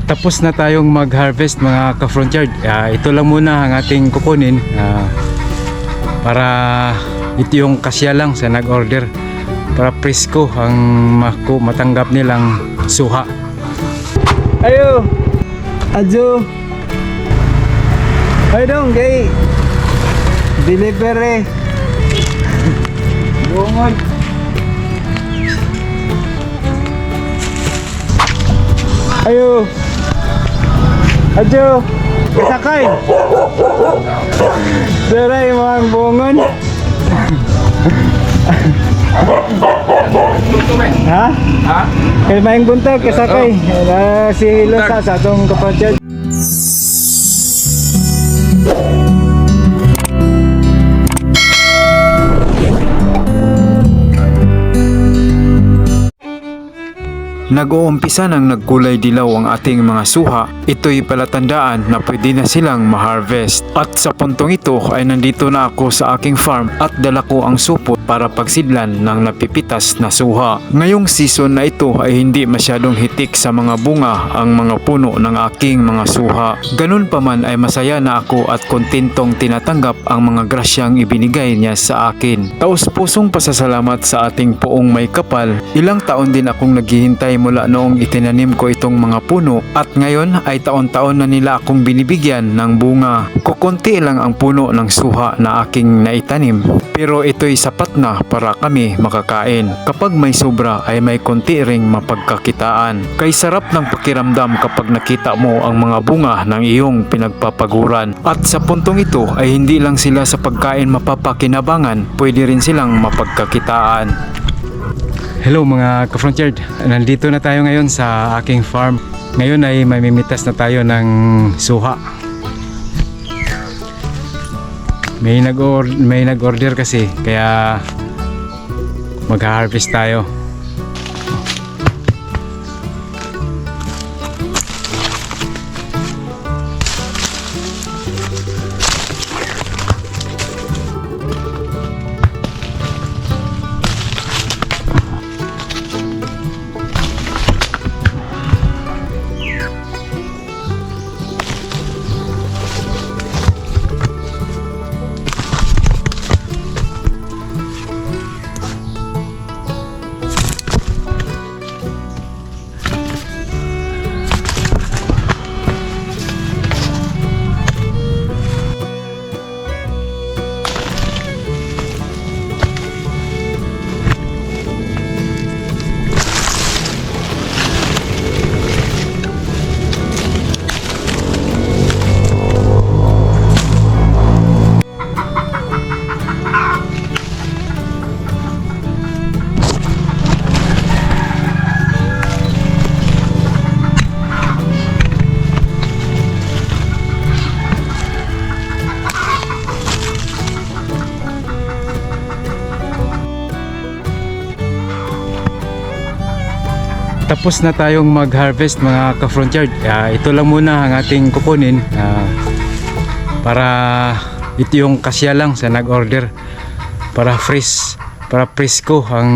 Tapos na tayong mag-harvest mga ka-frontyard. Ito lang muna ang ating kukunin para ito yung kasya lang sa nag-order para presko ang matanggap nilang suha. Ayo! Adjo! Ay dong, gay! Delivery! Bungod! Ayo! Adjo! Kasakay! Daray mga bungon! Ha? Ha? Kaya maing buntag, kasakay. Si Losa sa atong kapatid. Nag-uumpisa nang nagkulay dilaw ang ating mga suha, ito'y palatandaan na pwede na silang ma-harvest. At sa puntong ito ay nandito na ako sa aking farm at dala ko ang supot para pagsidlan ng napipitas na suha. Ngayong season na ito ay hindi masyadong hitik sa mga bunga ang mga puno ng aking mga suha. Ganun pa man ay masaya na ako at kontentong tinatanggap ang mga grasyang ibinigay niya sa akin. Taos-pusong pasasalamat sa ating poong may kapal. Ilang taon din akong naghihintay mula noong itinanim ko itong mga puno at ngayon ay taon-taon na nila akong binibigyan ng bunga. Kukunti lang ang puno ng suha na aking naitanim pero ito'y sapat na para kami makakain. Kapag may sobra ay may konti ring mapagkakitaan. Kay sarap ng pakiramdam kapag nakita mo ang mga bunga ng iyong pinagpapaguran. At sa puntong ito ay hindi lang sila sa pagkain mapapakinabangan, pwede rin silang mapagkakitaan. Hello mga ka-frontyard, nandito na tayo ngayon sa aking farm. Ngayon ay mamimitas na tayo ng suha. May nag-order kasi kaya mag-harvest tayo. Tapos na tayong mag-harvest mga ka-frontyard. Ito lang muna ang ating kukunin para ito yung kasya lang sa nag-order para fresh, para presko ang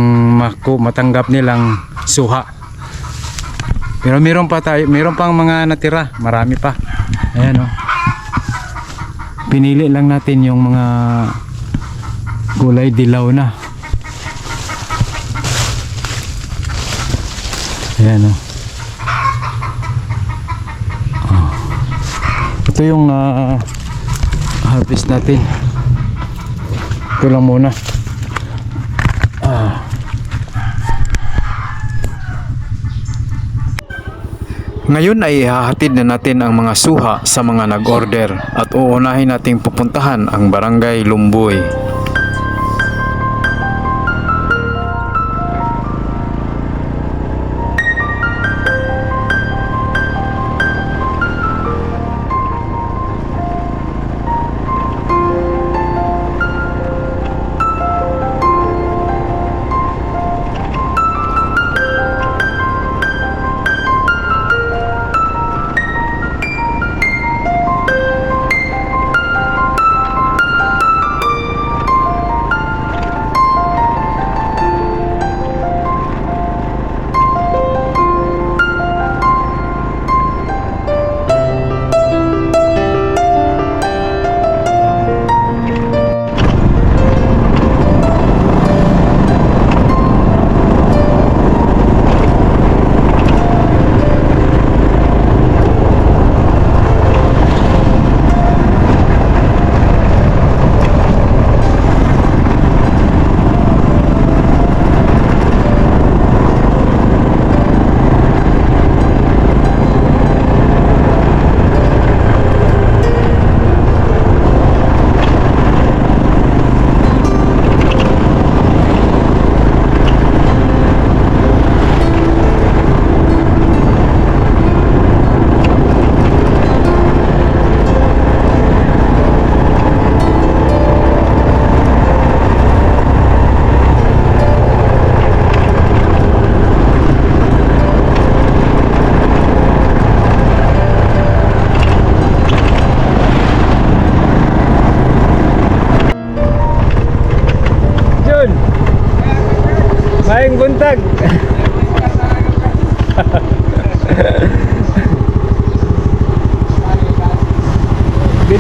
matanggap nilang suha. Pero meron pang mga natira, marami pa. Ayan o. Pinili lang natin yung mga kulay dilaw na. Ayan o. Ito yung harvest natin. Ito lang muna. Ngayon ay ihahatid na natin ang mga suha sa mga nag-order at uunahin nating pupuntahan ang Barangay Lumboy.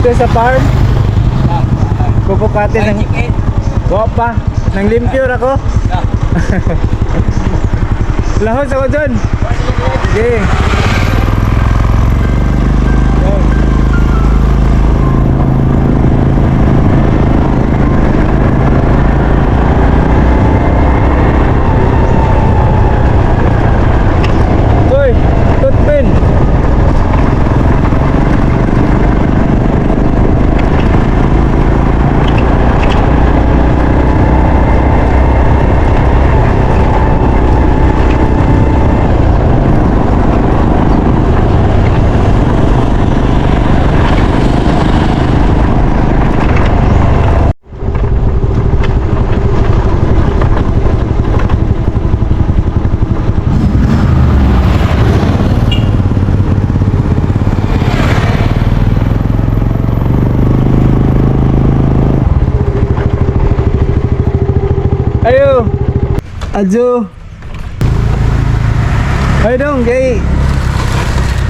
Dito sa farm. Kubukatin ng... Wa pa. Nang limpyo na ko. Lahos ako dyan. Sige. Uy, tutpin. Ayo. Adjo. Ay dong kay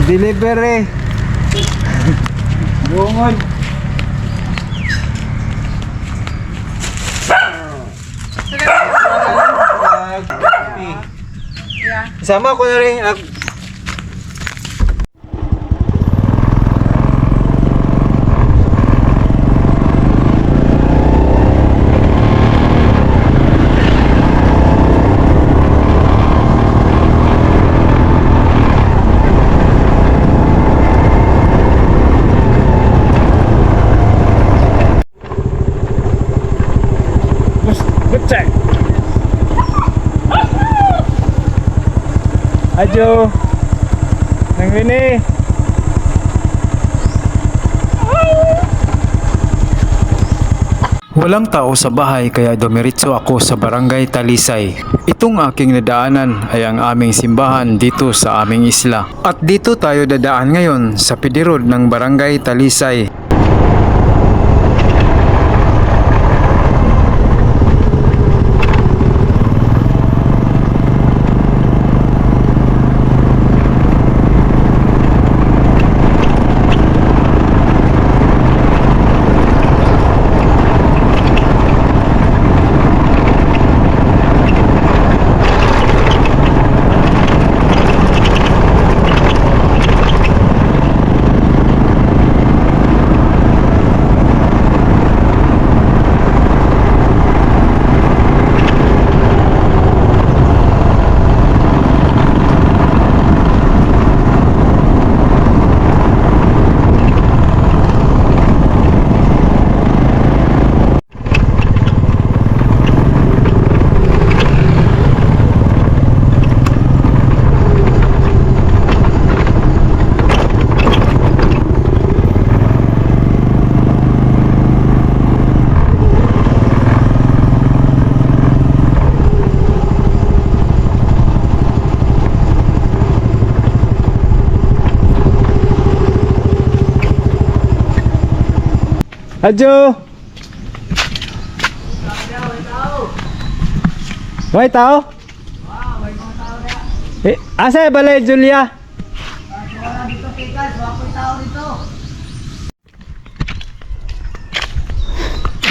delivery. Bungon. Sama ko na rin. Becek. Ajo. Nang ini. Walang tao sa bahay kaya dumiretso ako sa Barangay Talisay. Itong aking nadaanan ay ang aming simbahan dito sa aming isla. At dito tayo dadaan ngayon sa Pidirod ng Barangay Talisay. Ajo. May tao? Asa balay Julia?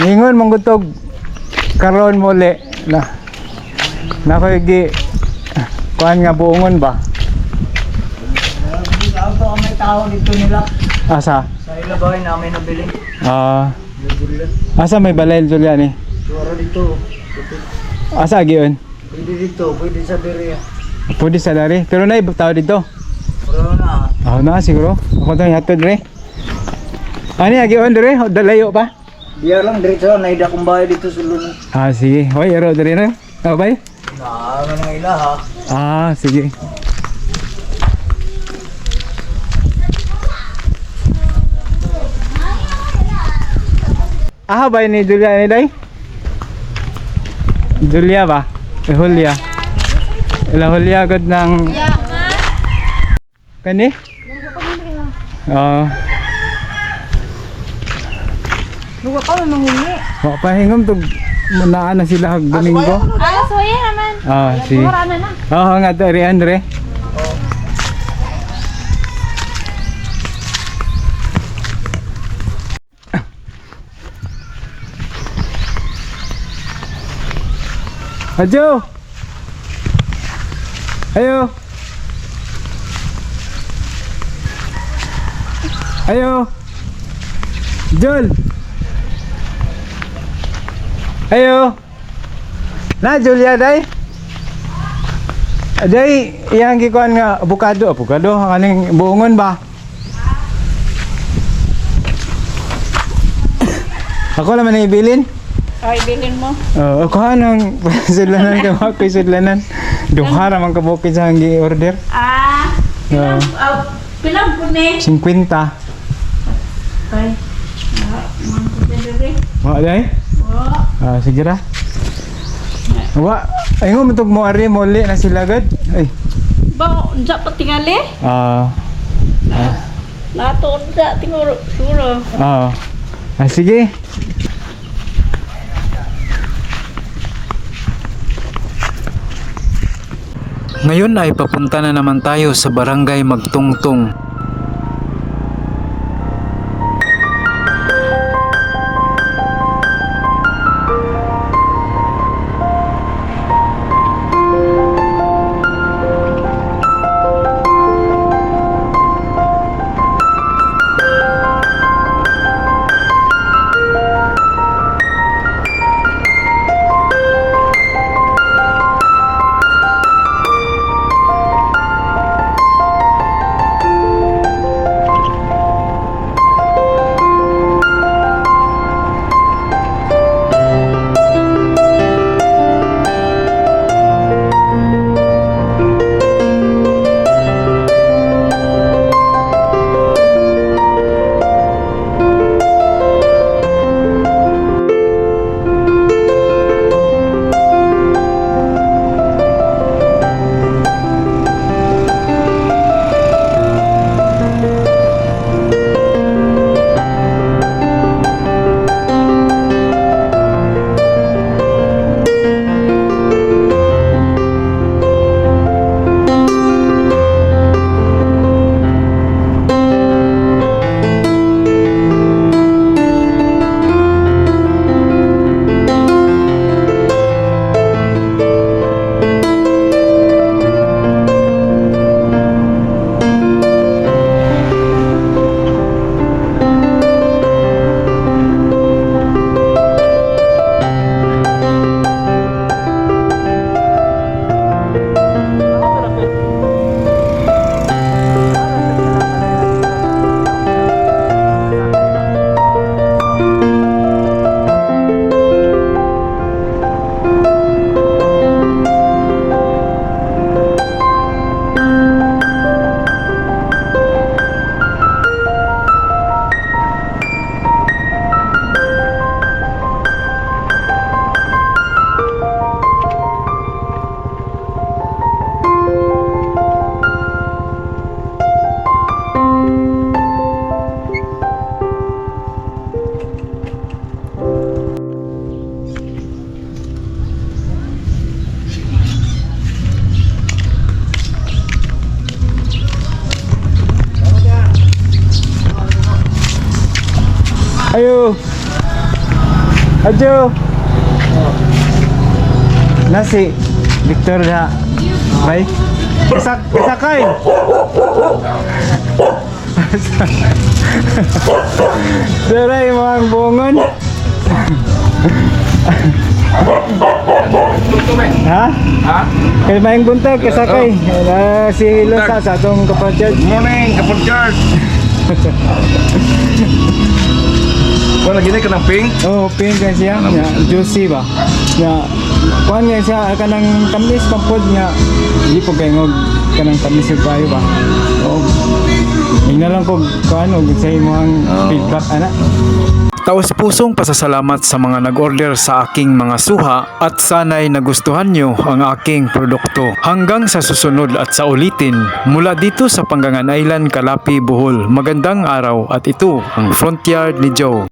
Ningon manggutog karon muli na nakoy gi kuan nga buongon ba? May tao dito nila. Asa? Sa ilabay namin nabili. Asa may balay Julia ni? Suara dito. Asa giyon? Pwede dito, pwede sa Berea. Pwede sa dari. Pero na tao dito. Pero na. Na siguro. Ako tong hatod re. Ani agion dire, dalayo pa. Biya lang diretso na ida kong bahay dito sa luno. Sige. Hoy, ero dire na. Bay? Na ng ilaha. Sige. Ba ni Julia ni day? Julia ba? Julia. Julia agad ng... Kani? Luwa pa man manghungi. Pahingom to munaan na sila hag Domingo. Suya naman. Sige. Mura na na. Nga to ri Andre. Ajo! Ayo! Ayo! Jol! Ayo! Na, Julia, day? Day, yang gikuan nga avocado, kaning buongon ba? Ako naman na ibilin. Ay, bilhin mo. Ako nang sudlanan ka mo, ako'y sudlanan. Duha naman ka bukid sa hangi order. Pilang po ni? 50. Ay, mga kutendere. Wa day? Sige ra. Wa, ay mo matug mo ari mo li na sila gad. Ay. Ba, unsa pa tingali? Nato unsa tinguro, siguro. Sige. Ngayon ay papunta na naman tayo sa barangay Magtungtong. Ayo. Ajo. Nasi Victor dah. Baik. Kesakay. Daray mga bungon. Ha? Kaya maing buntag kasakay. Si Losa sa atong kapatid. Morning, Kapag George. Kung lagi na ka ng pink? Oh, pink kan siya. Ya, juicy ba? Ya, kuan nga siya kanang tamis pampod nga. Hindi po kayo kanang tamis yung kayo ba? Oo. Ina lang ko kuan og sa imong feedback ana. Taos-pusong pasasalamat sa mga nag-order sa aking mga suha at sana'y nagustuhan nyo ang aking produkto. Hanggang sa susunod at sa ulitin, mula dito sa Panggangan Island, Calapi, Bohol. Magandang araw at ito ang Front Yard ni Joe.